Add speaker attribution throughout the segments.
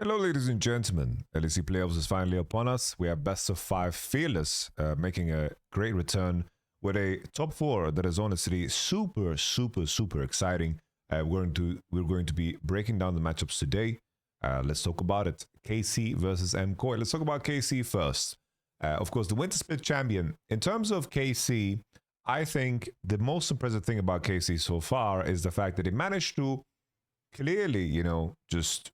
Speaker 1: Hello, ladies and gentlemen. LEC playoffs is finally upon us. We have best of five Fearless making a great return with a top four that is honestly super exciting. We're going to be breaking down the matchups today. Let's talk about it. KC versus MKoi. Let's talk about KC first. Of course, the winter split champion. In terms of KC, I think the most impressive thing about KC so far is the fact that they managed to clearly, just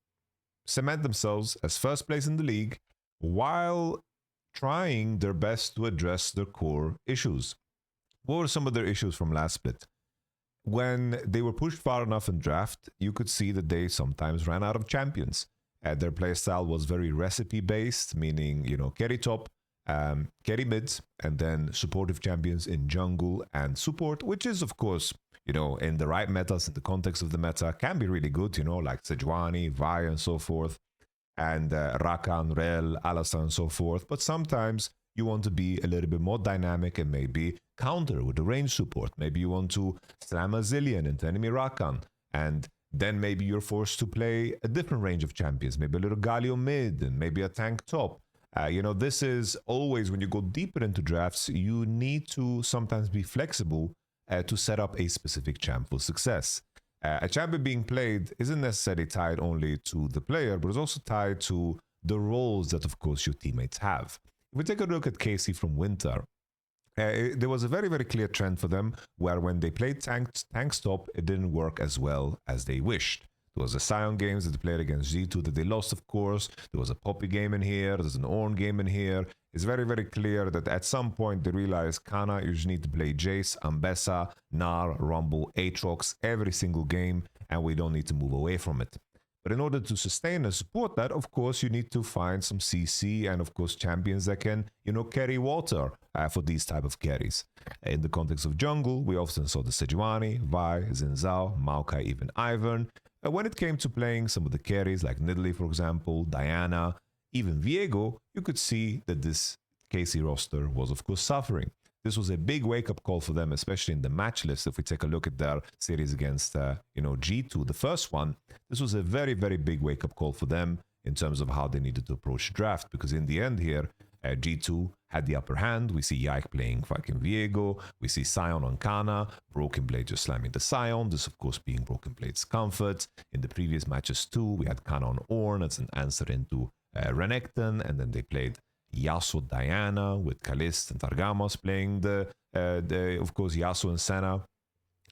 Speaker 1: cement themselves as first place in the league while trying their best to address their core issues. What were some of their issues from last split? When they were pushed far enough in draft, you could see that they sometimes ran out of champions. Their playstyle was very recipe based, meaning, carry top, carry mid, and then supportive champions in jungle and support, which is, of course, in the right metas, in the context of the meta, can be really good, like Sejuani, Vi, and so forth, and Rakan, Rel, Alistar, and so forth. But sometimes you want to be a little bit more dynamic and maybe counter with the range support. Maybe you want to slam a zillion into enemy Rakan, and then maybe you're forced to play a different range of champions, maybe a little Galio mid, and maybe a tank top. This is always, when you go deeper into drafts, you need to sometimes be flexible to set up a specific champ for success. A champion being played isn't necessarily tied only to the player, but it's also tied to the roles that, of course, your teammates have. If we take a look at KC from Winter, there was a very clear trend for them where when they played tank top, it didn't work as well as they wished. There was a Sion games that they played against G2 that they lost, of course. There was a Poppy game in here. There's an Ornn game in here. It's very clear that at some point they realized Kana, you just need to play Jace, Ambessa, Gnar, Rumble, Aatrox every single game, and we don't need to move away from it. But in order to sustain and support that, of course, you need to find some CC and, of course, champions that can, carry water for these type of carries. In the context of jungle, we often saw the Sejuani, Vi, Xin Zhao, Maokai, even Ivern. When it came to playing some of the carries like Nidalee, for example, Diana, even Viego, you could see that this KC roster was, of course, suffering. This was a big wake-up call for them, especially in the match list. If we take a look at their series against, G2, the first one, this was a very big wake-up call for them in terms of how they needed to approach draft. Because in the end here, G2 had the upper hand. We see Yike playing fucking Viego. We see Sion on Kana. Broken Blade just slamming the Sion. This, of course, being Broken Blade's comfort. In the previous matches too, we had Kana on Ornn as an answer into Renekton. And then they played Yasuo Diana with Kalist and Targamos playing the of course, Yasuo and Senna.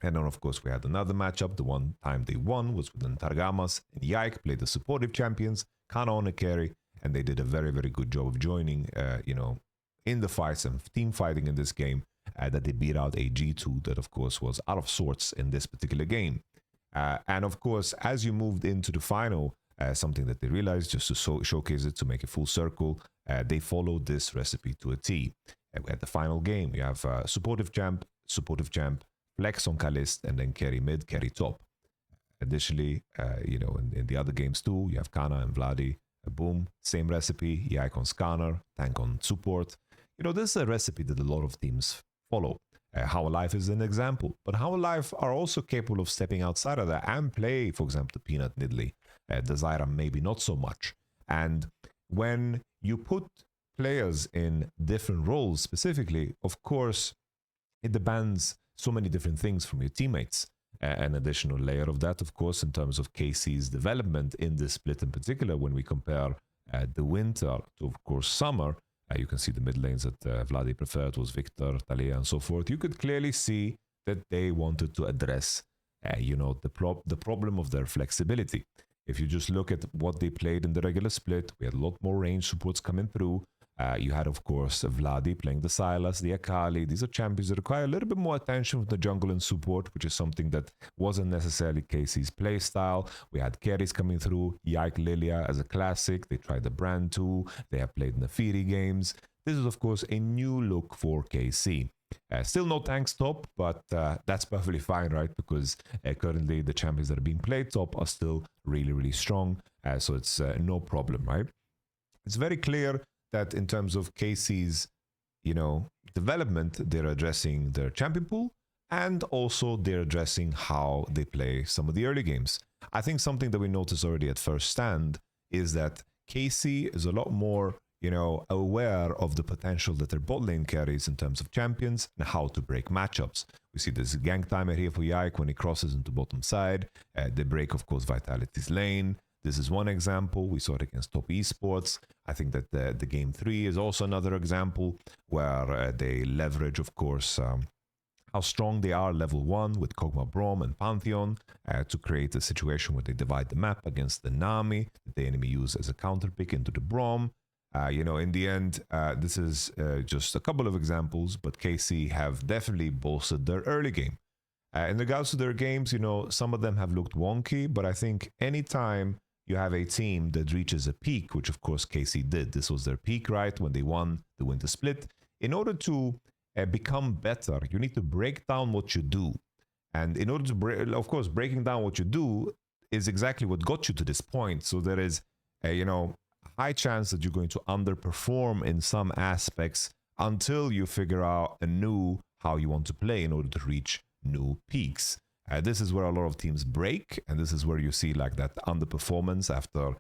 Speaker 1: And then, of course, we had another matchup. The one time they won was with Targamas and Yike played the supportive champions, Kana on a carry. And they did a very good job of joining, in the fights and team fighting in this game, that they beat out a G2 that, of course, was out of sorts in this particular game. And, of course, as you moved into the final, something that they realized, just to showcase it, to make it full circle, they followed this recipe to a T. We had the final game. You have supportive champ, flex on Kalist, and then carry mid, carry top. Additionally, in the other games too, you have Kana and Vladi. Boom, same recipe, Yike on Scanner, tank on support. This is a recipe that a lot of teams follow. How Alive is an example, but How Alive are also capable of stepping outside of that and play, for example, the Peanut Nidalee. The Zyra maybe not so much. And when you put players in different roles specifically, of course, it demands so many different things from your teammates. An additional layer of that, of course, in terms of KC's development in this split in particular, when we compare the winter to, of course, summer, you can see the mid lanes that Vladi preferred was Victor, Talia, and so forth. You could clearly see that they wanted to address, the problem of their flexibility. If you just look at what they played in the regular split, we had a lot more range supports coming through. You had, of course, Vladi playing the Sylas, the Akali. These are champions that require a little bit more attention from the jungle and support, which is something that wasn't necessarily KC's playstyle. We had carries coming through, Yike Lilia as a classic. They tried the brand too. They have played Nafiri games. This is, of course, a new look for KC. Still no tanks top, but that's perfectly fine, right? Because currently the champions that are being played top are still really strong. So it's no problem, right? It's very clear that in terms of KC's, development, they're addressing their champion pool, and also they're addressing how they play some of the early games. I think something that we noticed already at first stand is that KC is a lot more, aware of the potential that their bot lane carries in terms of champions and how to break matchups. We see this gank timer here for Yike when he crosses into bottom side. They break, of course, Vitality's lane. This is one example. We saw it against Top Esports. I think that the Game 3 is also another example where they leverage, of course, how strong they are level 1 with Kog'Maw Braum and Pantheon to create a situation where they divide the map against the Nami that the enemy use as a counter pick into the Braum. In the end, this is just a couple of examples, but KC have definitely bolstered their early game. In regards to their games, some of them have looked wonky, but I think anytime you have a team that reaches a peak, which of course KC did, this was their peak, right, when they won the winter split. In order to become better, you need to break down what you do. And in order to, of course, breaking down what you do is exactly what got you to this point. So there is a, high chance that you're going to underperform in some aspects until you figure out anew how you want to play in order to reach new peaks. This is where a lot of teams break, and this is where you see like that underperformance after,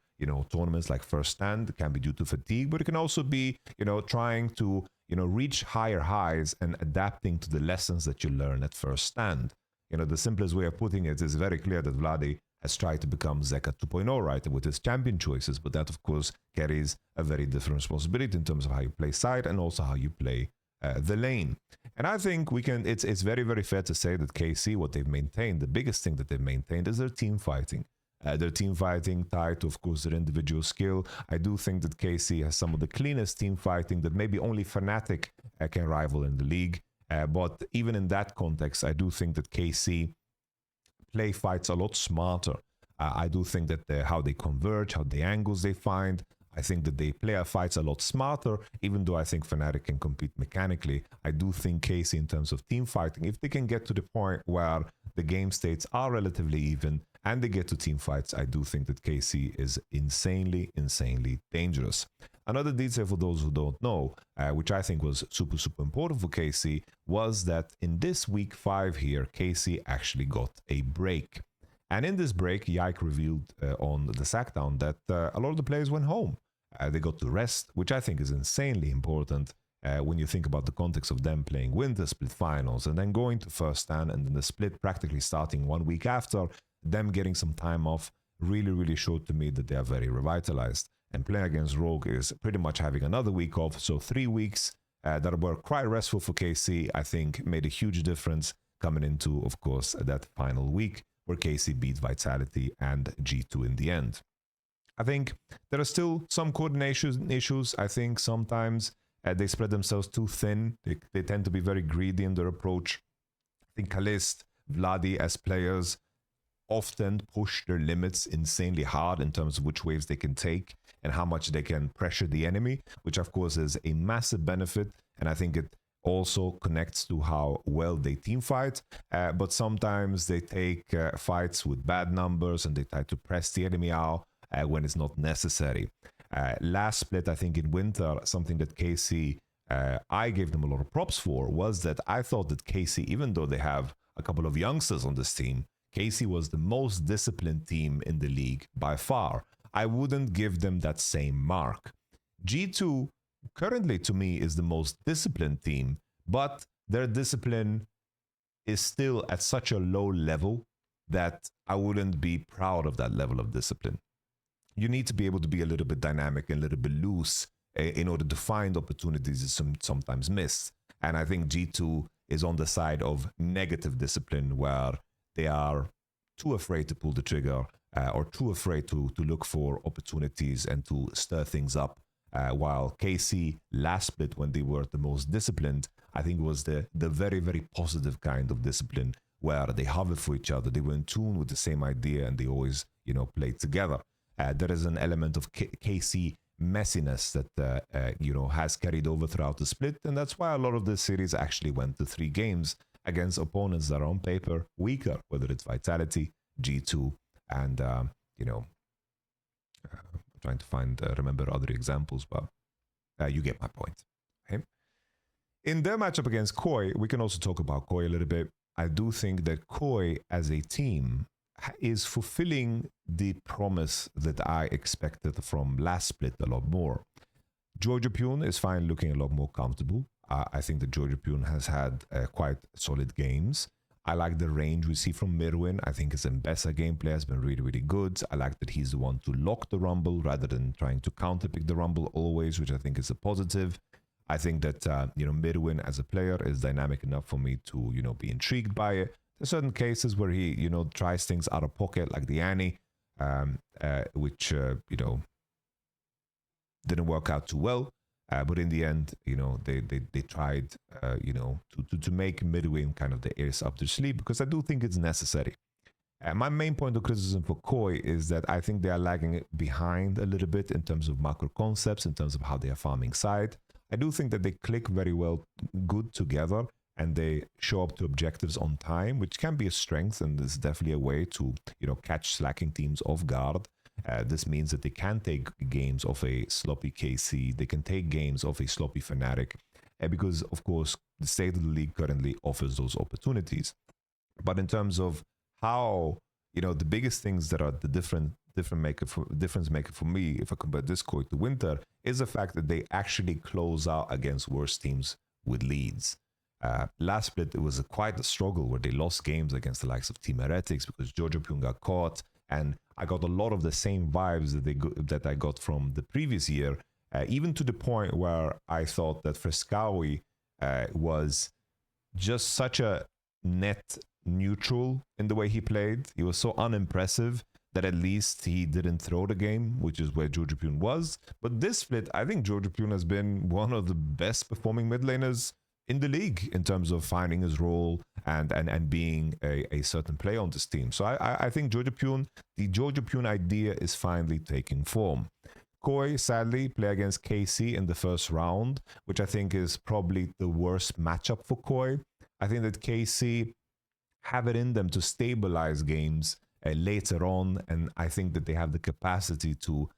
Speaker 1: tournaments like First Stand. It can be due to fatigue, but it can also be, trying to, reach higher highs and adapting to the lessons that you learn at First Stand. The simplest way of putting it is very clear that Vladi has tried to become Zeka 2.0, right, with his champion choices, but that, of course, carries a very different responsibility in terms of how you play side and also how you play the lane. And I think it's very, very fair to say that KC, what they've maintained, the biggest thing that they've maintained is their team fighting. Their team fighting tied to, of course, their individual skill. I do think that KC has some of the cleanest team fighting that maybe only Fnatic can rival in the league. But even in that context, I do think that KC play fights a lot smarter. I do think that how they converge, how the angles they find, I think that they play fights a lot smarter, even though I think Fnatic can compete mechanically. I do think KC, in terms of team fighting, if they can get to the point where the game states are relatively even and they get to team fights, I do think that KC is insanely, insanely dangerous. Another detail for those who don't know, which I think was super, super important for KC, was that in this week 5 here, KC actually got a break. And in this break, Yike revealed on the Sackdown that a lot of the players went home. They got to rest, which I think is insanely important when you think about the context of them playing winter split finals and then going to First Stand and then the split practically starting 1 week after, them getting some time off really, really showed to me that they are very revitalized. And playing against Rogue is pretty much having another week off. So 3 weeks that were quite restful for KC, I think made a huge difference coming into, of course, that final week where KC beat Vitality and G2 in the end. I think there are still some coordination issues. I think sometimes they spread themselves too thin. They tend to be very greedy in their approach. I think Kalist, Vladi as players often push their limits insanely hard in terms of which waves they can take and how much they can pressure the enemy, which of course is a massive benefit. And I think it also connects to how well they team fight, but sometimes they take fights with bad numbers and they try to press the enemy out when it's not necessary. Last split, I think in winter, something that KC, I gave them a lot of props for, was that I thought that KC, even though they have a couple of youngsters on this team, KC was the most disciplined team in the league by far. I wouldn't give them that same mark. G2 currently to me is the most disciplined team, but their discipline is still at such a low level that I wouldn't be proud of that level of discipline. You need to be able to be a little bit dynamic and a little bit loose in order to find opportunities that sometimes miss. And I think G2 is on the side of negative discipline, where they are too afraid to pull the trigger or too afraid to look for opportunities and to stir things up. While KC last split, when they were the most disciplined, I think was the very, very positive kind of discipline where they hovered for each other. They were in tune with the same idea and they always, played together. There is an element of KC messiness that, has carried over throughout the split. And that's why a lot of this series actually went to 3 games against opponents that are on paper weaker, whether it's Vitality, G2, and, trying to remember other examples, but you get my point. Okay? In their matchup against Koi, we can also talk about Koi a little bit. I do think that Koi as a team is fulfilling the promise that I expected from last split a lot more. Georgia Pune is fine, looking a lot more comfortable. I think that Georgia Pune has had quite solid games. I like the range we see from Mirwin. I think his Mbessa gameplay has been really, really good. I like that he's the one to lock the Rumble rather than trying to counterpick the Rumble always, which I think is a positive. I think that, Mirwin as a player is dynamic enough for me to, be intrigued by it. There's certain cases where he, tries things out of pocket, like the Annie, which, didn't work out too well. But in the end, they tried, to make Midwin kind of the ears up their sleeve, because I do think it's necessary. My main point of criticism for Koi is that I think they are lagging behind a little bit in terms of macro concepts, in terms of how they are farming side. I do think that they click very well, good together, and they show up to objectives on time, which can be a strength, and this is definitely a way to, catch slacking teams off guard. This means that they can take games of a sloppy KC, they can take games of a sloppy Fnatic, because, of course, the state of the league currently offers those opportunities. But in terms of how, the biggest things that are the difference maker for me, if I compare this Koi to Winter, is the fact that they actually close out against worse teams with leads. Last split, it was quite a struggle where they lost games against the likes of Team Heretics because Georgia Pune got caught, and I got a lot of the same vibes that I got from the previous year, even to the point where I thought that Frescawi was just such a net neutral in the way he played. He was so unimpressive that at least he didn't throw the game, which is where Georgia Pune was. But this split, I think Georgia Pune has been one of the best performing mid laners in the league in terms of finding his role and being a certain player on this team. So I think the Georgia Pune idea is finally taking form. Koi, sadly, play against KC in the first round, which I think is probably the worst matchup for Koi. I think that KC have it in them to stabilize games later on, and I think that they have the capacity to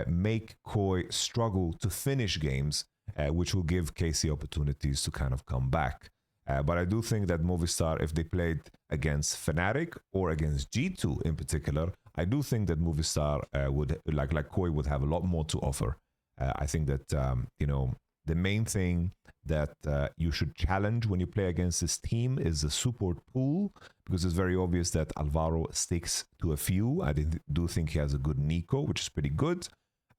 Speaker 1: make Koi struggle to finish games, which will give KC opportunities to kind of come back. But I do think that Movistar, if they played against Fnatic or against G2 in particular, I do think that Movistar would, like Koi, would have a lot more to offer. I think that, the main thing that you should challenge when you play against this team is the support pool, because it's very obvious that Alvaro sticks to a few. I do think he has a good Nico, which is pretty good.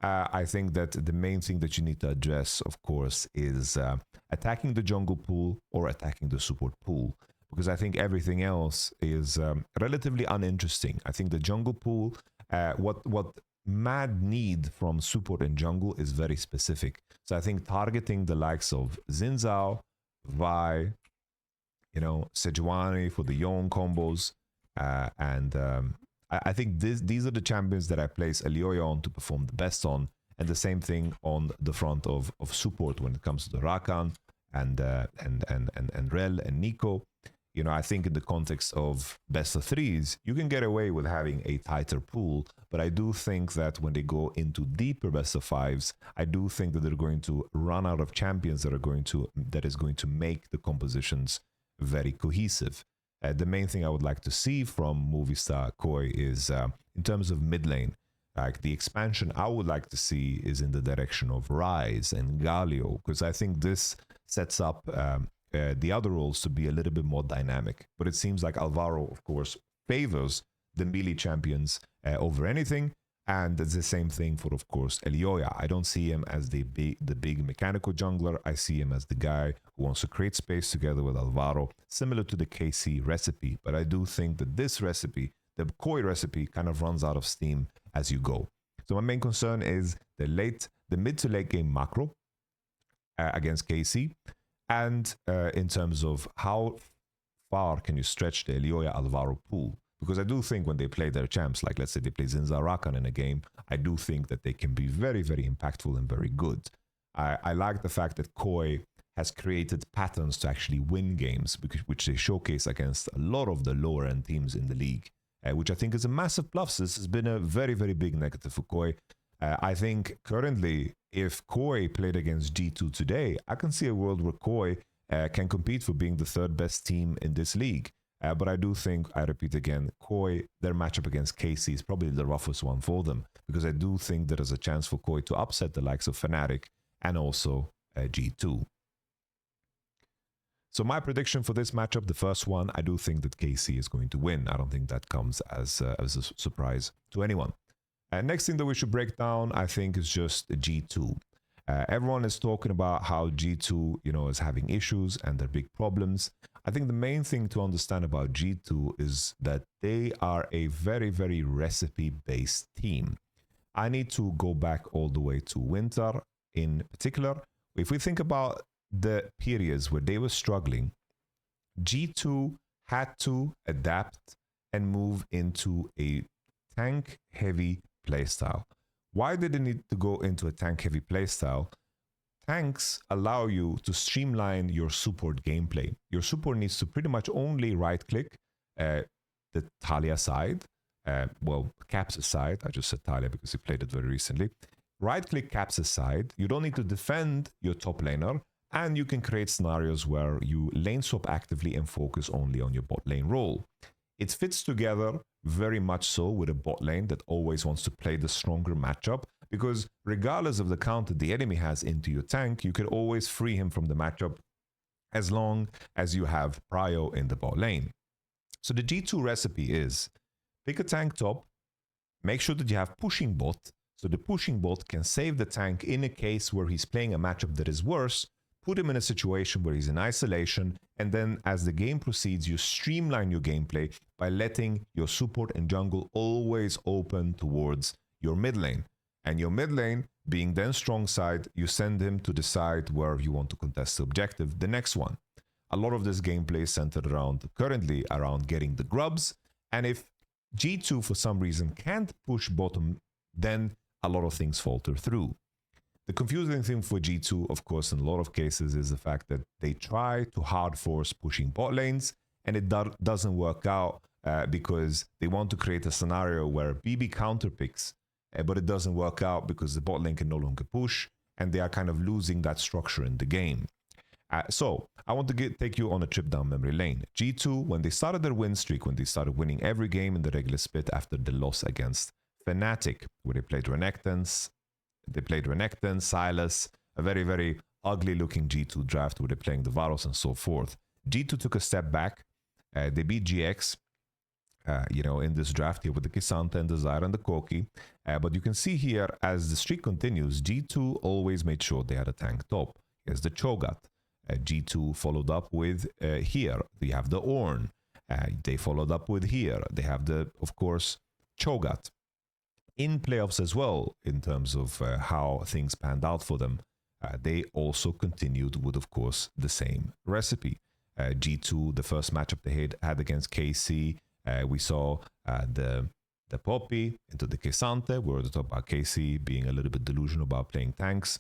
Speaker 1: I think that the main thing that you need to address, of course, is attacking the jungle pool or attacking the support pool, because I think everything else is relatively uninteresting. I think the jungle pool, what mad need from support and jungle is very specific. So I think targeting the likes of Xin Zhao, Vi, Sejuani for the Yone combos, and I think these are the champions that I place Elioya on to perform the best on, and the same thing on the front of support when it comes to the Rakan and Rel and Nico. I think in the context of best of threes, you can get away with having a tighter pool, but I do think that when they go into deeper best of fives, I do think that they're going to run out of champions that is going to make the compositions very cohesive. The main thing I would like to see from Movistar Koi is in terms of mid lane, like the expansion I would like to see is in the direction of Ryze and Galio, because I think this sets up the other roles to be a little bit more dynamic. But it seems like Alvaro, of course, favors the melee champions over anything. And it's the same thing for, of course, Elioya. I don't see him as the big mechanical jungler. I see him as the guy who wants to create space together with Alvaro, similar to the KC recipe. But I do think that this recipe, the Koi recipe, kind of runs out of steam as you go. So my main concern is the mid to late game macro against KC. And in terms of how far can you stretch the Elioya Alvaro pool? Because I do think when they play their champs, like let's say they play Xin Zhao Rakan in a game, I do think that they can be very, very impactful and very good. I like the fact that Koi has created patterns to actually win games, which they showcase against a lot of the lower end teams in the league, which I think is a massive plus. This has been a very, very big negative for Koi. I think currently, if Koi played against G2 today, I can see a world where Koi can compete for being the third best team in this league. But I do think, I repeat again, Koi, their matchup against KC is probably the roughest one for them, because I do think there is a chance for Koi to upset the likes of Fnatic and also G2. So my prediction for this matchup, the first one, I do think that KC is going to win. I don't think that comes as a surprise to anyone. Next thing that we should break down, I think, is just G2. Everyone is talking about how G2, is having issues and their big problems. I think the main thing to understand about G2 is that they are a very, very recipe-based team. I need to go back all the way to winter in particular. If we think about the periods where they were struggling, G2 had to adapt and move into a tank-heavy playstyle. Why did they need to go into a tank-heavy playstyle? Tanks allow you to streamline your support gameplay. Your support needs to pretty much only right-click the Talia side, Caps' side. I just said Talia because he played it very recently. Right-click Caps' side. You don't need to defend your top laner, and you can create scenarios where you lane swap actively and focus only on your bot lane role. It fits together very much so with a bot lane that always wants to play the stronger matchup, because regardless of the counter the enemy has into your tank, you can always free him from the matchup as long as you have prio in the bot lane. So the G2 recipe is pick a tank top, make sure that you have pushing bot, so the pushing bot can save the tank in a case where he's playing a matchup that is worse, put him in a situation where he's in isolation, and then as the game proceeds, you streamline your gameplay by letting your support and jungle always open towards your mid lane. And your mid lane, being then strong side, you send him to decide where you want to contest the objective, the next one. A lot of this gameplay is centered currently around getting the grubs, and if G2 for some reason can't push bottom, then a lot of things falter through. The confusing thing for G2, of course, in a lot of cases is the fact that they try to hard force pushing bot lanes, and it doesn't work out because they want to create a scenario where BB counterpicks, but it doesn't work out because the bot lane can no longer push, and they are kind of losing that structure in the game. So I want to take you on a trip down memory lane. G2, when they started their win streak, when they started winning every game in the regular split after the loss against Fnatic, where they played Renekton, Silas, a very, very ugly looking G2 draft where they're playing the Varus and so forth. G2 took a step back. They beat GX, in this draft here with the K'Sante and the Zyra and the Koki. But you can see here, as the streak continues, G2 always made sure they had a tank top. Here's the Cho'Gath. G2 followed up with here. You have the Ornn. They followed up with here. They have the, of course, Cho'Gath. In playoffs as well, in terms of how things panned out for them, they also continued with, of course, the same recipe. G2, the first matchup they had against KC, we saw the Poppy into the K'Sante. We were talking about KC being a little bit delusional about playing tanks.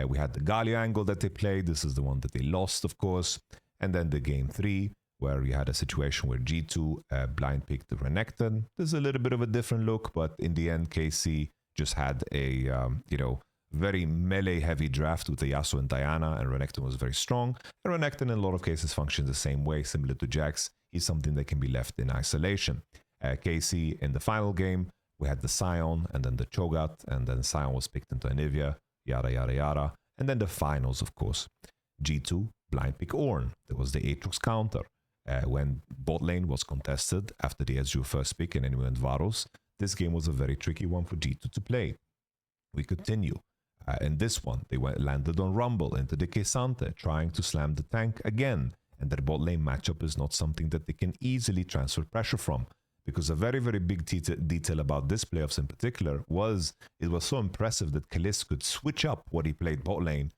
Speaker 1: We had the Galio angle that they played. This is the one that they lost, of course. And then the game 3, where you had a situation where G2 blind picked the Renekton. There's a little bit of a different look, but in the end, KC just had a, very melee-heavy draft with the Yasuo and Diana, and Renekton was very strong. And Renekton, in a lot of cases, functions the same way, similar to Jax. He's something that can be left in isolation. KC, in the final game, we had the Sion, and then the Cho'Gath, and then Sion was picked into Anivia, yada, yada, yada. And then the finals, of course. G2, blind pick Ornn. There was the Aatrox counter. When bot lane was contested after the Ezreal first pick and then we went Varus, this game was a very tricky one for G2 to play. We continue. In this one, they landed on Rumble into the K'Sante, trying to slam the tank again. And their bot lane matchup is not something that they can easily transfer pressure from. Because a very, very big detail about this playoffs in particular was it was so impressive that Kalist could switch up what he played bot lane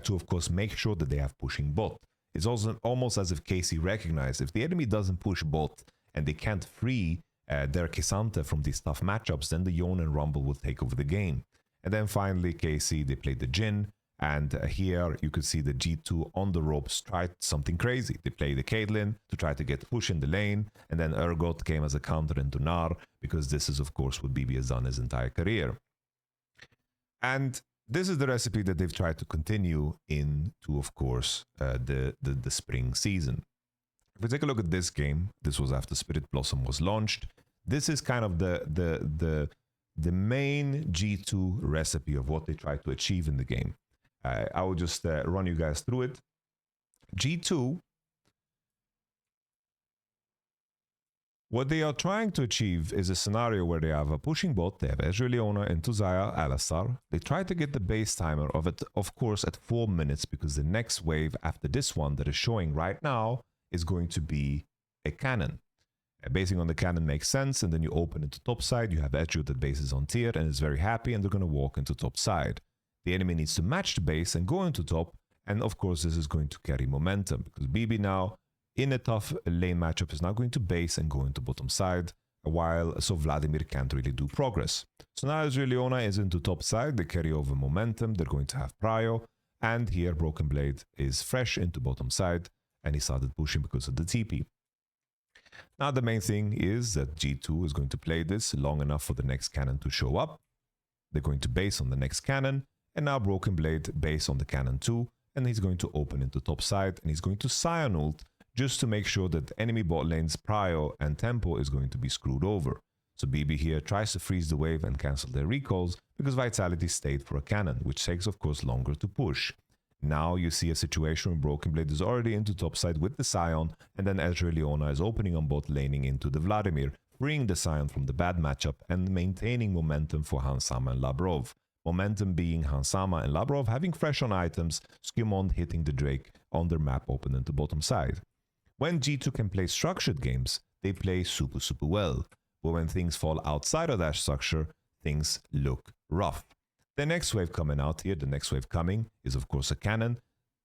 Speaker 1: to, of course, make sure that they have pushing bot. It's also almost as if KC recognized if the enemy doesn't push bot and they can't free their K'Sante from these tough matchups, then the Yone and Rumble will take over the game. And then finally, KC, they played the Jhin. And here you could see the G2 on the ropes tried something crazy. They played the Caitlyn to try to get push in the lane. And then Urgot came as a counter into Gnar, because this is, of course, what BB has done his entire career. And this is the recipe that they've tried to continue into, of course, the spring season. If we take a look at this game, this was after Spirit Blossom was launched. This is kind of the main G2 recipe of what they try to achieve in the game. I will just run you guys through it. G2, what they are trying to achieve is a scenario where they have a pushing bot, they have Ezreal, Leona, into Xayah, Alistar. They try to get the base timer of it, of course, at 4 minutes, because the next wave after this one that is showing right now is going to be a cannon. Basing on the cannon makes sense, and then you open into top side, you have Ezreal that bases on tier and is very happy, and they're going to walk into top side. The enemy needs to match the base and go into top, and of course this is going to carry momentum, because BB now, in a tough lane matchup, is now going to base and go into bottom side, while so Vladimir can't really do progress. So now Ezreal Leona is into top side, they carry over momentum, they're going to have prio, and here Broken Blade is fresh into bottom side, and he started pushing because of the TP. Now the main thing is that G2 is going to play this long enough for the next cannon to show up. They're going to base on the next cannon, and now Broken Blade base on the cannon too, and he's going to open into top side, and he's going to Scion ult just to make sure that enemy bot lane's prio and tempo is going to be screwed over. So BB here tries to freeze the wave and cancel their recalls because Vitality stayed for a cannon, which takes of course longer to push. Now you see a situation where Broken Blade is already into topside with the Scion, and then Ezreal Leona is opening on bot laning into the Vladimir, freeing the Scion from the bad matchup and maintaining momentum for Hansama and Labrov. Momentum being Hansama and Labrov having fresh on items, Skimond hitting the Drake on their map open into bottom side. When G2 can play structured games, they play super well. But when things fall outside of that structure, things look rough. The next wave coming out here, the next wave coming is of course a cannon.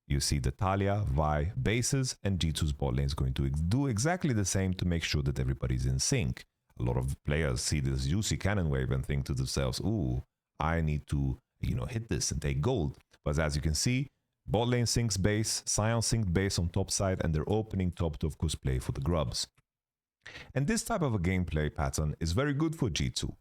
Speaker 1: You see the Talia, Vi, bases, and G2's bot lane is going to do exactly the same to make sure that everybody's in sync. A lot of players see this juicy cannon wave and think to themselves, ooh, I need to, hit this and take gold. But as you can see, bot lane syncs base, Scion synced base on top side, and they're opening top to of course play for the grubs. And this type of a gameplay pattern is very good for G2.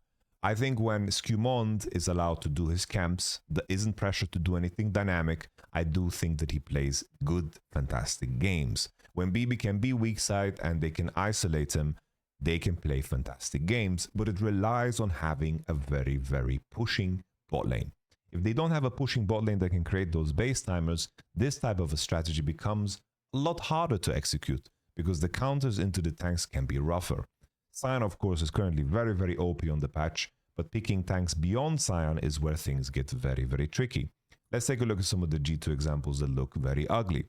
Speaker 1: I think when Skimond is allowed to do his camps, that isn't pressured to do anything dynamic, I do think that he plays good, fantastic games. When BB can be weak side and they can isolate him, they can play fantastic games, but it relies on having a very pushing bot lane. If they don't have a pushing bot lane that can create those base timers, this type of a strategy becomes a lot harder to execute because the counters into the tanks can be rougher. Scion, of course, is currently very OP on the patch, but picking tanks beyond Scion is where things get very tricky. Let's take a look at some of the G2 examples that look very ugly.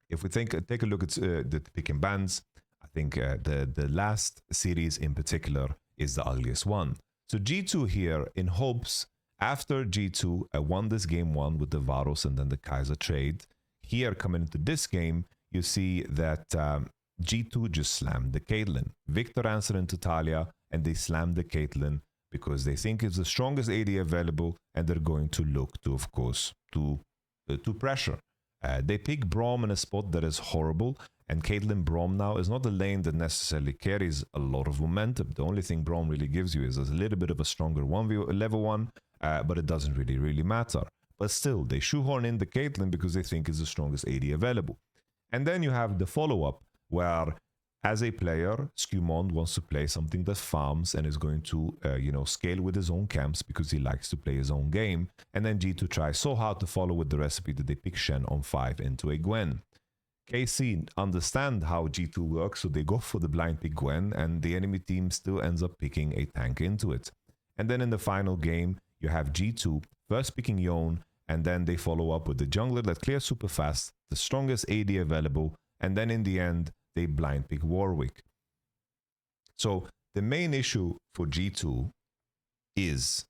Speaker 1: If we take a look at the picking bans, I think the last series in particular is the ugliest one. So G2 here, in hopes, after G2 won this game 1 with the Varus and then the Kaiser trade, here coming into this game, you see that G2 just slammed the Caitlyn. Victor answered into Talia, and they slammed the Caitlyn because they think it's the strongest AD available, and they're going to look to, of course, to pressure. They pick Braum in a spot that is horrible, and Caitlyn Braum now is not a lane that necessarily carries a lot of momentum. The only thing Braum really gives you is a little bit of a stronger 1v level 1, but it doesn't really matter. But still, they shoehorn in the Caitlyn because they think it's the strongest AD available. And then you have the follow-up, where as a player, Skimond wants to play something that farms and is going to, scale with his own camps because he likes to play his own game. And then G2 tries so hard to follow with the recipe that they pick Shen on 5 into a Gwen. KC understand how G2 works, so they go for the blind pick Gwen, and the enemy team still ends up picking a tank into it. And then in the final game, you have G2 first picking Yone, and then they follow up with the jungler that clears super fast, the strongest AD available, and then in the end, they blind pick Warwick. So the main issue for G2 is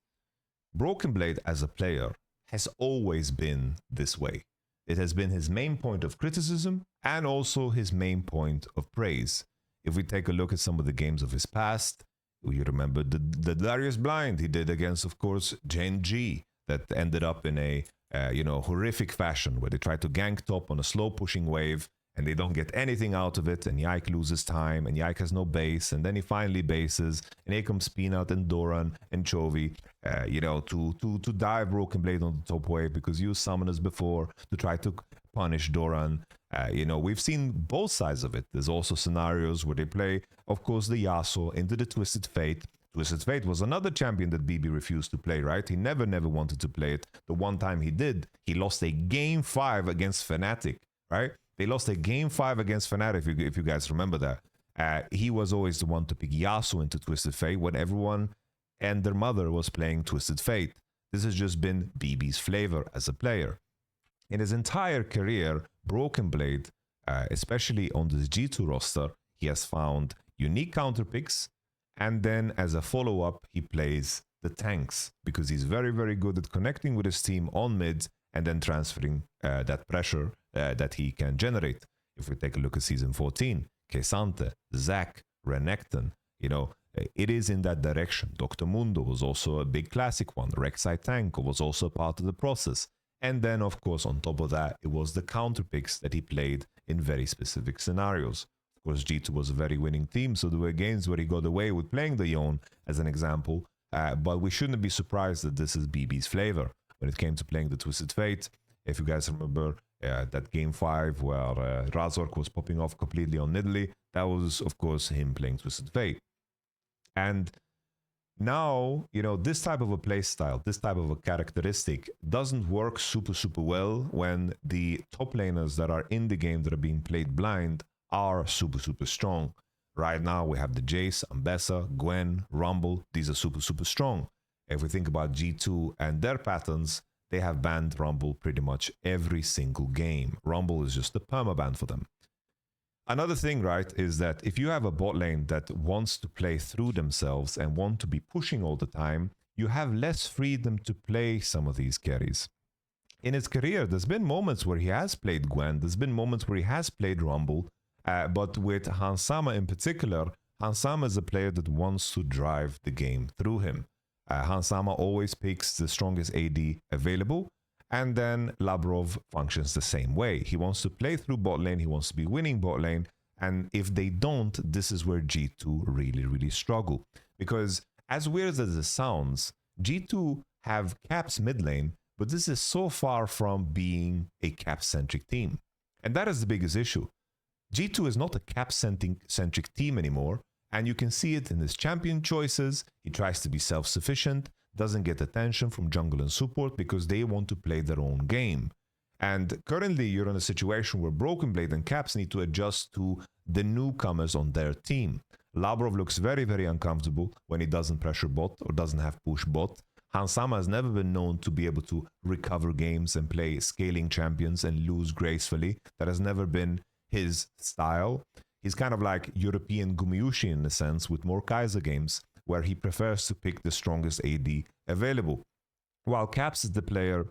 Speaker 1: Broken Blade as a player has always been this way. It has been his main point of criticism and also his main point of praise. If we take a look at some of the games of his past, you remember the Darius blind he did against, of course, Gen G, that ended up in a horrific fashion where they try to gank top on a slow pushing wave and they don't get anything out of it, and Yike loses time, and Yike has no base, and then he finally bases, and here comes Peanut and Doran and Chovy, to dive Broken Blade on the top wave because you used summoners before to try to punish Doran, We've seen both sides of it. There's also scenarios where they play, of course, the Yasuo into the Twisted Fate. Twisted Fate was another champion that BB refused to play, right? He never wanted to play it. The one time he did, he lost a game 5 against Fnatic, right? They lost a game 5 against Fnatic, if you guys remember that. He was always the one to pick Yasuo into Twisted Fate when everyone and their mother was playing Twisted Fate. This has just been BB's flavor as a player. In his entire career, Broken Blade, especially on this G2 roster, he has found unique counter picks, and then as a follow-up, he plays the tanks because he's very, very good at connecting with his team on mid and then transferring that pressure that he can generate. If we take a look at Season 14, Kesante, Zac, Renekton, it is in that direction. Dr. Mundo was also a big classic one. Rek'Sai Tank was also part of the process. And then, of course, on top of that, it was the counter picks that he played in very specific scenarios. Of course, G2 was a very winning team, so there were games where he got away with playing the Yone as an example. But we shouldn't be surprised that this is BB's flavor when it came to playing the Twisted Fate. If you guys remember that game 5 where Razork was popping off completely on Nidalee, that was, of course, him playing Twisted Fate. And now, this type of a play style, this type of a characteristic doesn't work super, super well when the top laners that are in the game that are being played blind are super, super strong. Right now, we have the Jace, Ambessa, Gwen, Rumble. These are super, super strong. If we think about G2 and their patterns, they have banned Rumble pretty much every single game. Rumble is just a permaban for them. Another thing, right, is that if you have a bot lane that wants to play through themselves and want to be pushing all the time, you have less freedom to play some of these carries. In his career, there's been moments where he has played Gwen, there's been moments where he has played Rumble, but with Hansama in particular, Hansama is a player that wants to drive the game through him. Hansama always picks the strongest AD available, and then Labrov functions the same way. He wants to play through bot lane, he wants to be winning bot lane, and if they don't, this is where G2 really, really struggle. Because as weird as it sounds, G2 have Caps mid lane, but this is so far from being a Cap-centric team. And that is the biggest issue. G2 is not a Cap-centric team anymore, and you can see it in his champion choices. He tries to be self-sufficient, doesn't get attention from jungle and support because they want to play their own game. And currently you're in a situation where Broken Blade and Caps need to adjust to the newcomers on their team. Labrov looks very, very uncomfortable when he doesn't pressure bot or doesn't have push bot. Hansama has never been known to be able to recover games and play scaling champions and lose gracefully. That has never been his style. He's kind of like European Gumiushi in a sense with more Kaiser games, where he prefers to pick the strongest AD available. While Caps is the player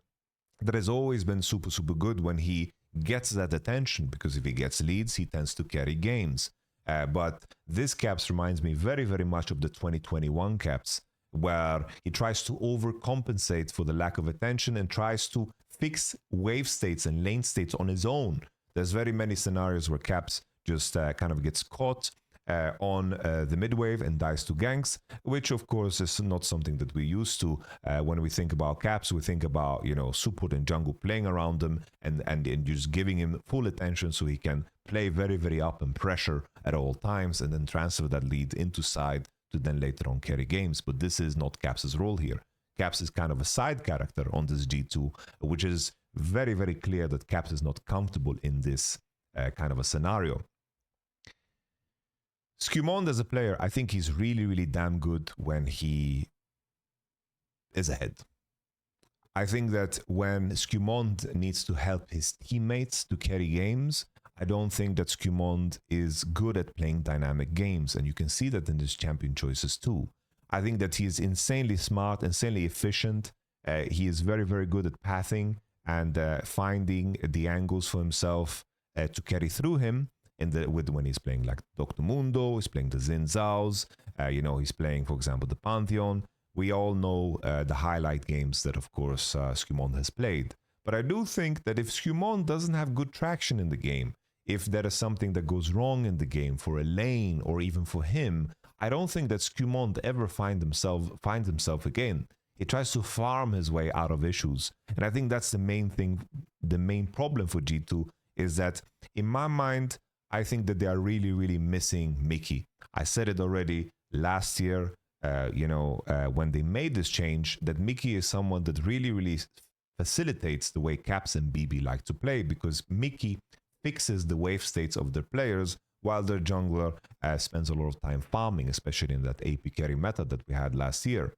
Speaker 1: that has always been super, super good when he gets that attention, because if he gets leads, he tends to carry games. But this Caps reminds me very, very much of the 2021 Caps, where he tries to overcompensate for the lack of attention and tries to fix wave states and lane states on his own. There's very many scenarios where Caps just kind of gets caught on the mid wave and dies to ganks, which of course is not something that we're used to. When we think about Caps, we think about, support and jungle playing around him and just giving him full attention so he can play very, very up and pressure at all times and then transfer that lead into side to then later on carry games. But this is not Caps' role here. Caps is kind of a side character on this G2, which is very, very clear that Caps is not comfortable in this kind of a scenario. Scumond as a player, I think he's really, really damn good when he is ahead. I think that when Scumond needs to help his teammates to carry games, I don't think that Scumond is good at playing dynamic games, and you can see that in his champion choices too. I think that he is insanely smart, insanely efficient. He is very, very good at pathing and finding the angles for himself to carry through him. When he's playing like Dr. Mundo, he's playing the Xin Zhaos, he's playing, for example, the Pantheon. We all know the highlight games that, of course, Scumond has played. But I do think that if Scumond doesn't have good traction in the game, if there is something that goes wrong in the game for a lane or even for him, I don't think that Scumond ever finds himself again. He tries to farm his way out of issues. And I think that's the main thing, the main problem for G2 is that in my mind, I think that they are really, really missing Mickey. I said it already last year, when they made this change, that Mickey is someone that really, really facilitates the way Caps and BB like to play, because Mickey fixes the wave states of their players while their jungler spends a lot of time farming, especially in that AP carry meta that we had last year.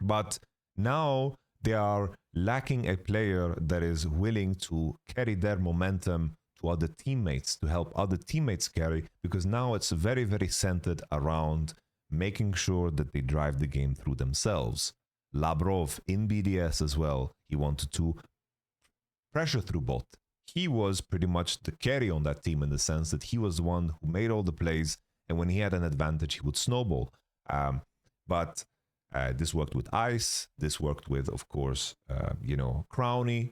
Speaker 1: But now they are lacking a player that is willing to carry their momentum to other teammates, to help other teammates carry, because now it's very, very centered around making sure that they drive the game through themselves. Labrov in BDS as well, he wanted to pressure through bot. He was pretty much the carry on that team in the sense that he was the one who made all the plays, and when he had an advantage, he would snowball. But this worked with Ice, this worked with, of course, Crowny.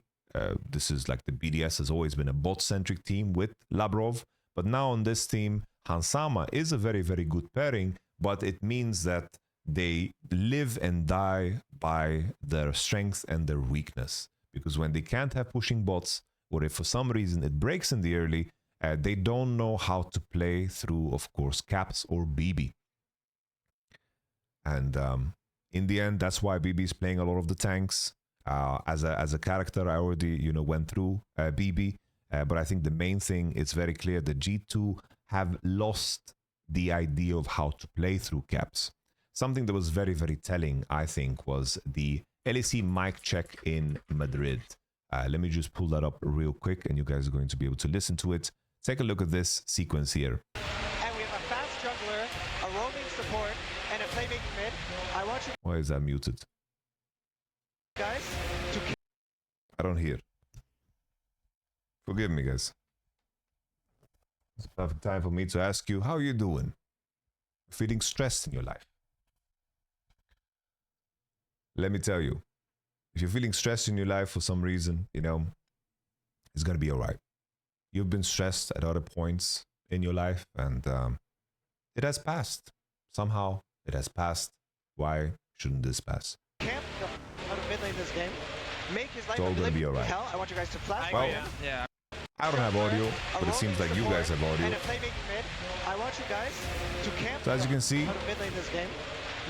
Speaker 1: This is like the BDS has always been a bot-centric team with Labrov, but now on this team, Hansama is a very, very good pairing, but it means that they live and die by their strength and their weakness. Because when they can't have pushing bots, or if for some reason it breaks in the early, they don't know how to play through, of course, Caps or BB. And in the end, that's why BB is playing a lot of the tanks. As a character, I already went through BB, but I think the main thing, it's very clear that G2 have lost the idea of how to play through Caps. Something that was very, very telling, I think, was the LEC mic check in Madrid. Let me just pull that up real quick, and you guys are going to be able to listen to it. Take a look at this sequence here.
Speaker 2: And we have a fast jungler, a roaming support, and a playmaking mid. I want you
Speaker 1: Why is that muted?
Speaker 2: guys to...
Speaker 1: I don't hear. Forgive me, guys. It's a perfect time for me to ask you, how are you doing? Feeling stressed in your life? Let me tell you, if you're feeling stressed in your life for some reason, it's going to be all right. You've been stressed at other points in your life, and it has passed. Somehow, it has passed. Why shouldn't this pass?
Speaker 2: Camp out of mid lane this game. Make his life
Speaker 1: It's all gonna be all right.
Speaker 2: hell. I want you guys to flash.
Speaker 1: Well,
Speaker 3: yeah.
Speaker 1: I don't have audio, but it seems like you guys have audio.
Speaker 2: And a playmaking mid. I want you guys to camp
Speaker 1: So as you can see,
Speaker 2: out of mid lane this game.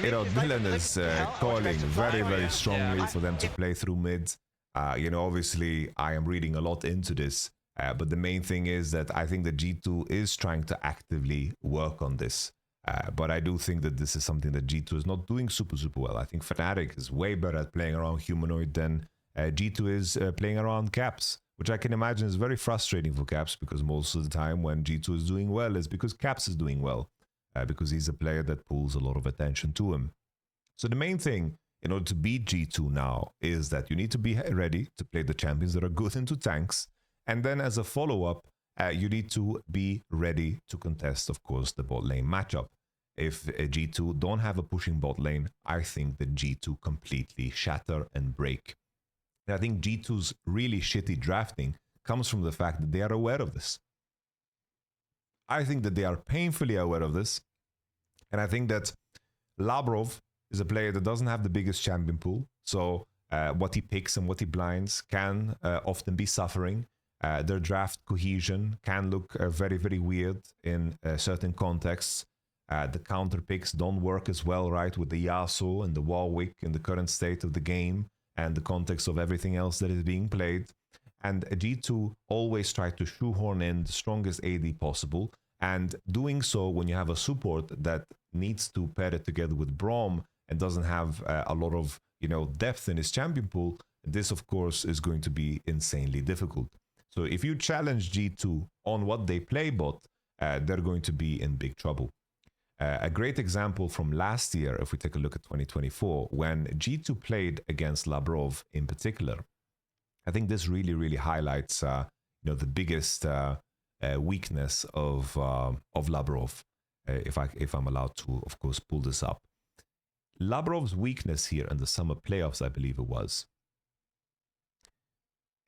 Speaker 1: Dylan is calling very, very strongly for them to play through mid. Obviously, I am reading a lot into this, but the main thing is that I think that G2 is trying to actively work on this. But I do think that this is something that G2 is not doing super, super well. I think Fnatic is way better at playing around Humanoid than G2 is playing around Caps, which I can imagine is very frustrating for Caps, because most of the time when G2 is doing well is because Caps is doing well. Because he's a player that pulls a lot of attention to him. So the main thing in order to beat G2 now is that you need to be ready to play the champions that are good into tanks. And then as a follow-up, you need to be ready to contest, of course, the bot lane matchup. If G2 don't have a pushing bot lane, I think that G2 completely shatter and break. And I think G2's really shitty drafting comes from the fact that they are aware of this. I think that they are painfully aware of this. And I think that Labrov is a player that doesn't have the biggest champion pool. So what he picks and what he blinds can often be suffering. Their draft cohesion can look very, very weird in certain contexts. The counter picks don't work as well, right, with the Yasuo and the Warwick in the current state of the game and the context of everything else that is being played. And G2 always try to shoehorn in the strongest AD possible. And doing so when you have a support that needs to pair it together with Braum and doesn't have a lot of depth in his champion pool, this of course is going to be insanely difficult. So if you challenge G2 on what they play bot, they're going to be in big trouble. A great example from last year, if we take a look at 2024, when G2 played against Labrov in particular, I think this really, really highlights the biggest weakness of Labrov, if I'm allowed to, of course, pull this up. Labrov's weakness here in the summer playoffs, I believe it was,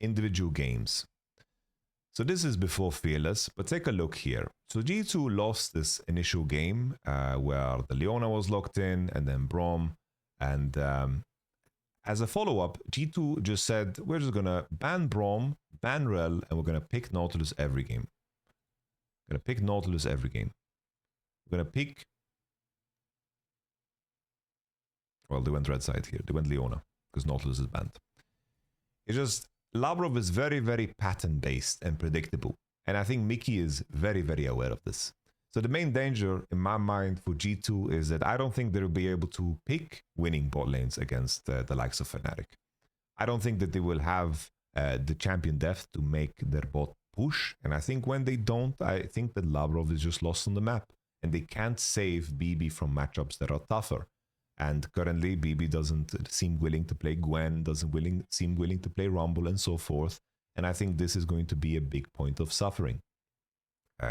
Speaker 1: individual games. So this is before Fearless, but take a look here. So G2 lost this initial game where the Leona was locked in and then Braum. And as a follow-up, G2 just said, we're just going to ban Braum, ban Rel, and we're going to pick Nautilus every game. We're going to pick Nautilus every game. We're going to pick... Well, they went red side here. They went Leona, because Nautilus is banned. It's just... Labrov is very, very pattern-based and predictable. And I think Mickey is very, very aware of this. So the main danger, in my mind, for G2 is that I don't think they'll be able to pick winning bot lanes against the likes of Fnatic. I don't think that they will have the champion depth to make their bot push. And I think when they don't, I think that Labrov is just lost on the map. And they can't save BB from matchups that are tougher. And currently, BB doesn't seem willing to play Gwen, doesn't seem willing to play Rumble, and so forth. And I think this is going to be a big point of suffering.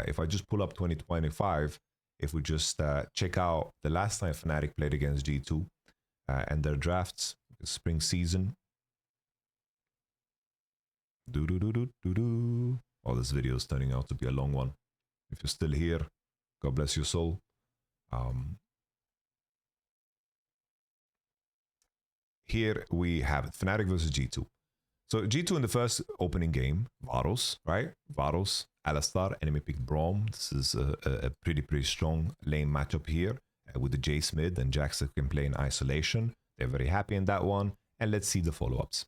Speaker 1: If I just pull up 2025, if we just check out the last time Fnatic played against G2 and their drafts, the spring season. Oh, this video is turning out to be a long one. If you're still here, God bless your soul. Here we have it, Fnatic versus G2. So G2 in the first opening game, Varus, right? Varus, Alistar, enemy picked Braum. This is a pretty strong lane matchup here with the Jace mid and Jax that can play in isolation. They're very happy in that one. And let's see the follow-ups.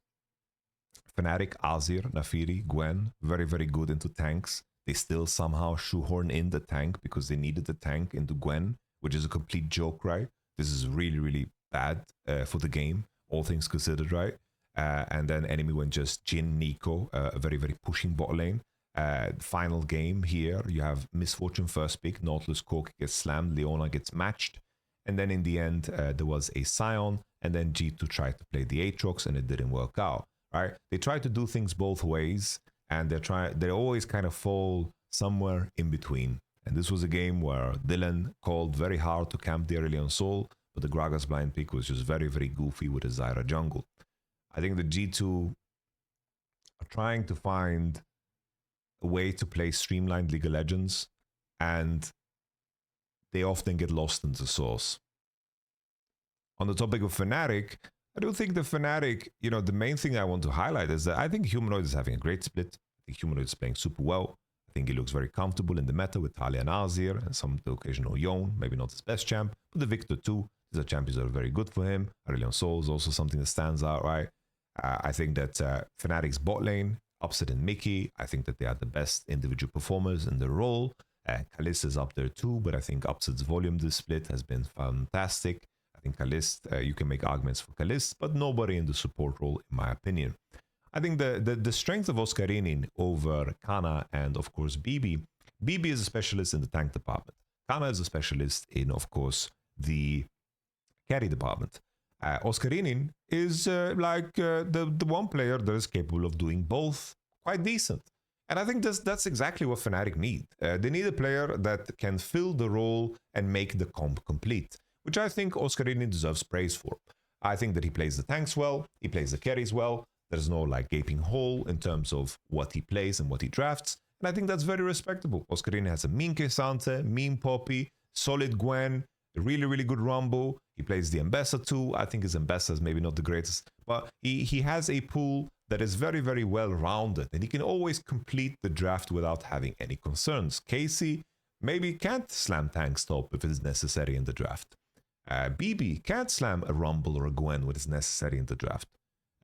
Speaker 1: Fnatic, Azir, Nafiri, Gwen, very good into tanks. They still somehow shoehorn in the tank because they needed the tank into Gwen, which is a complete joke, right? This is really bad for the game, all things considered, right? And then enemy went just Jhin, Nico, a very pushing bot lane. Final game here, you have Misfortune first pick, Nautilus Cork gets slammed, Leona gets matched. And then in the end, there was a Sion, and then G2 tried to play the Aatrox, and it didn't work out, right? They try to do things both ways, and they always kind of fall somewhere in between. And this was a game where Dylan called very hard to camp the early on Soul, but the Gragas blind pick was just very goofy with a Zyra jungle. I think the G2 are trying to find a way to play streamlined League of Legends, and they often get lost in the sauce. On the topic of Fnatic, I don't think the Fnatic, the main thing I want to highlight is that I think Humanoid is having a great split. I think Humanoid is playing super well. I think he looks very comfortable in the meta with Talia and Azir and some the occasional Yone, maybe not his best champ, but the Victor too. These are champions that are very good for him. Aurelion Sol is also something that stands out, right? I think that Fnatic's bot lane, Upset and Mickey, I think that they are the best individual performers in the role. Kalist is up there too, but I think Upset's volume this split has been fantastic. I think Kalist, you can make arguments for Kalist, but nobody in the support role, in my opinion. I think the strength of Oscarinin over Kana and, of course, BB. BB is a specialist in the tank department. Kana is a specialist in, of course, the carry department. Oscarinin is the one player that is capable of doing both quite decent. And I think that's exactly what Fnatic need. They need a player that can fill the role and make the comp complete, which I think Oscarinin deserves praise for. I think that he plays the tanks well, he plays the carries well. There's no gaping hole in terms of what he plays and what he drafts. And I think that's very respectable. Oscarinin has a mean Kesante, mean Poppy, solid Gwen, really good Rumble. He plays the Mbessa too. I think his Mbessa is maybe not the greatest, but he has a pool that is very well rounded, and he can always complete the draft without having any concerns. Casey maybe can't slam tanks top if it's necessary in the draft. BB can't slam a Rumble or a Gwen when it's necessary in the draft,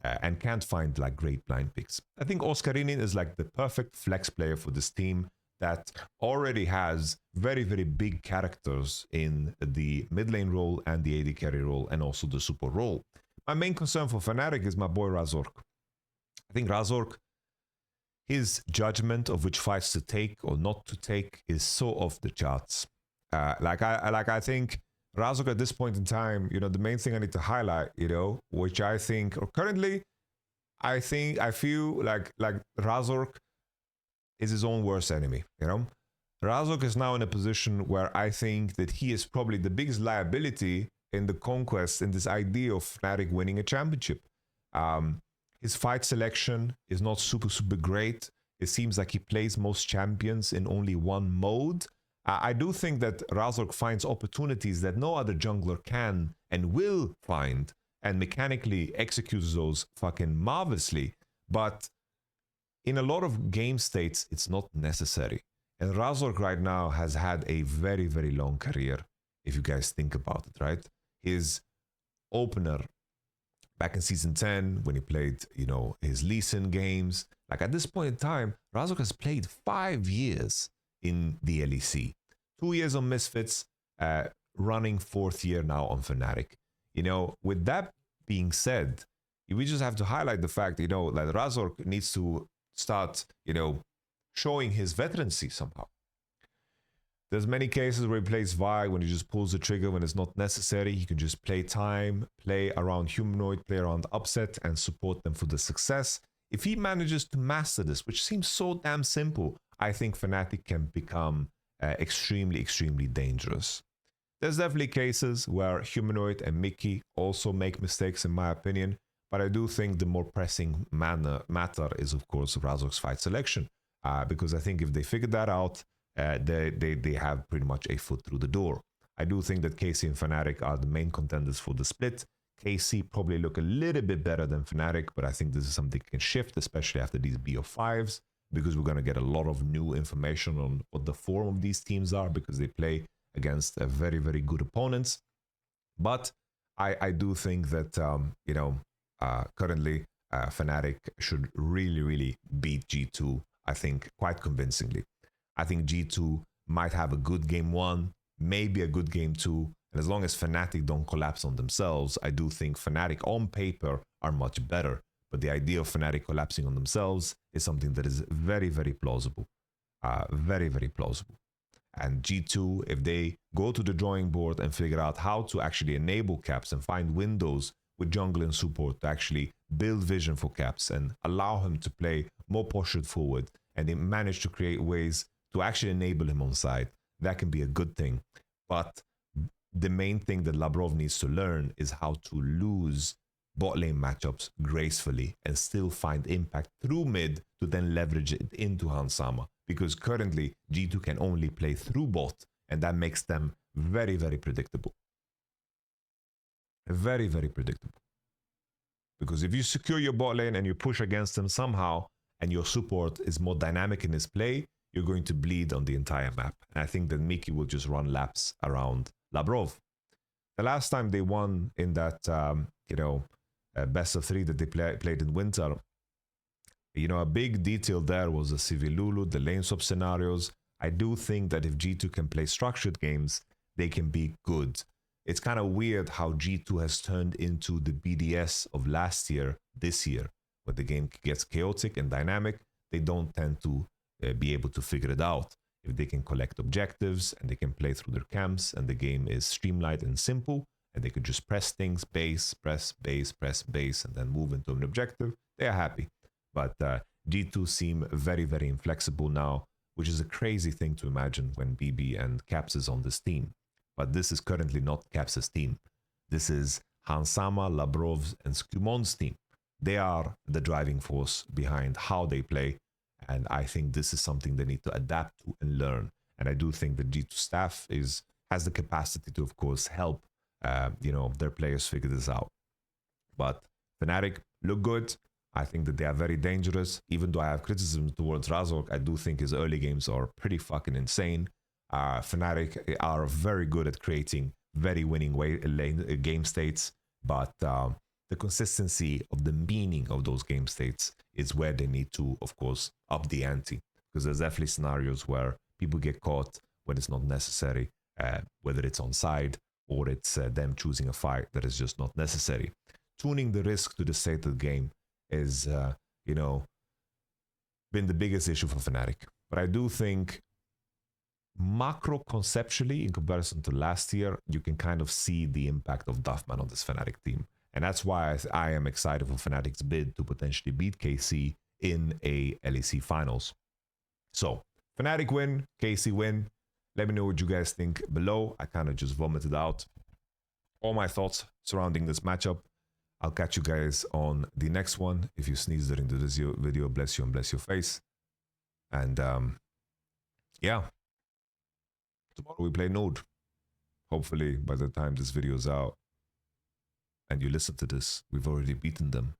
Speaker 1: and can't find great blind picks. I think Oscarinin is the perfect flex player for this team that already has very big characters in the mid lane role and the AD carry role and also the support role. My main concern for Fnatic is my boy Razork. I think Razork, his judgment of which fights to take or not to take is so off the charts. I think Razork at this point in time, the main thing I need to highlight, which I think, or currently, I feel like Razork is his own worst enemy, Razork is now in a position where I think that he is probably the biggest liability in the conquest, in this idea of Fnatic winning a championship. His fight selection is not super great. It seems like he plays most champions in only one mode. I do think that Razork finds opportunities that no other jungler can and will find, and mechanically executes those fucking marvelously. But in a lot of game states, it's not necessary. And Razork right now has had a very, very long career, if you guys think about it, right? His opener back in season 10, when he played, you know, his Lee Sin games, like at this point in time, Razork has played 5 years in the LEC. 2 years on Misfits, running 4th year now on Fnatic. You know, with that being said, we just have to highlight the fact, you know, that Razork needs to start, you know, showing his veterancy somehow. There's many cases where he plays Vi when he just pulls the trigger when it's not necessary. He can just play time, play around Humanoid, play around Upset, and support them for the success. If he manages to master this, which seems so damn simple, I think Fnatic can become extremely, extremely dangerous. There's definitely cases where Humanoid and Mickey also make mistakes, in my opinion, but I do think the more pressing matter is, of course, Razork's fight selection, because I think if they figure that out, they have pretty much a foot through the door. I do think that KC and Fnatic are the main contenders for the split. KC probably look a little bit better than Fnatic, but I think this is something that can shift, especially after these BO5s, because we're going to get a lot of new information on what the form of these teams are, because they play against very, very good opponents. But I do think that, you know, currently Fnatic should really, really beat G2, I think, quite convincingly. I think G2 might have a good game 1, maybe a good game 2, and as long as Fnatic don't collapse on themselves, I do think Fnatic on paper are much better. But the idea of Fnatic collapsing on themselves is something that is very, very plausible. Very, very plausible. And G2, if they go to the drawing board and figure out how to actually enable Caps and find windows with jungle and support to actually build vision for Caps and allow him to play more postured forward, and they manage to create ways to actually enable him on side, that can be a good thing. But the main thing that Labrov needs to learn is how to lose bot lane matchups gracefully and still find impact through mid to then leverage it into Hansama. Because currently G2 can only play through bot, and that makes them very, very predictable. Very, very predictable. Because if you secure your bot lane and you push against them somehow, and your support is more dynamic in his play, you're going to bleed on the entire map. And I think that Mickey will just run laps around Labrov. The last time they won in that, you know, best of 3 that they played in winter, you know, a big detail there was the Civilulu, the lane swap scenarios. I do think that if G2 can play structured games, they can be good. It's kind of weird how G2 has turned into the BDS of last year, this year. When the game gets chaotic and dynamic, they don't tend to be able to figure it out. If they can collect objectives and they can play through their camps and the game is streamlined and simple, and they could just press things, base, press, base, and then move into an objective, they are happy. But G2 seem very, very inflexible now, which is a crazy thing to imagine when BB and Caps is on this team. But this is currently not Caps' team. This is Hansama, Labrov's, and Skumon's team. They are the driving force behind how they play, and I think this is something they need to adapt to and learn. And I do think the G2 staff has the capacity to, of course, help you know, their players figure this out. But Fnatic look good. I think that they are very dangerous. Even though I have criticism towards Razork, I do think his early games are pretty fucking insane. Fnatic are very good at creating very winning game states, but the consistency of the meaning of those game states is where they need to, of course, up the ante. Because there's definitely scenarios where people get caught when it's not necessary, whether it's on side or it's them choosing a fight that is just not necessary. Tuning the risk to the state of the game is, you know, been the biggest issue for Fnatic. But I do think macro conceptually, in comparison to last year, you can kind of see the impact of Duffman on this Fnatic team. And that's why I am excited for Fnatic's bid to potentially beat KC in a LEC finals. So, Fnatic win, KC win. Let me know what you guys think below. I kind of just vomited out all my thoughts surrounding this matchup. I'll catch you guys on the next one. If you sneeze during the video, bless you and bless your face. And yeah, tomorrow we play Node. Hopefully by the time this video is out and you listen to this, we've already beaten them.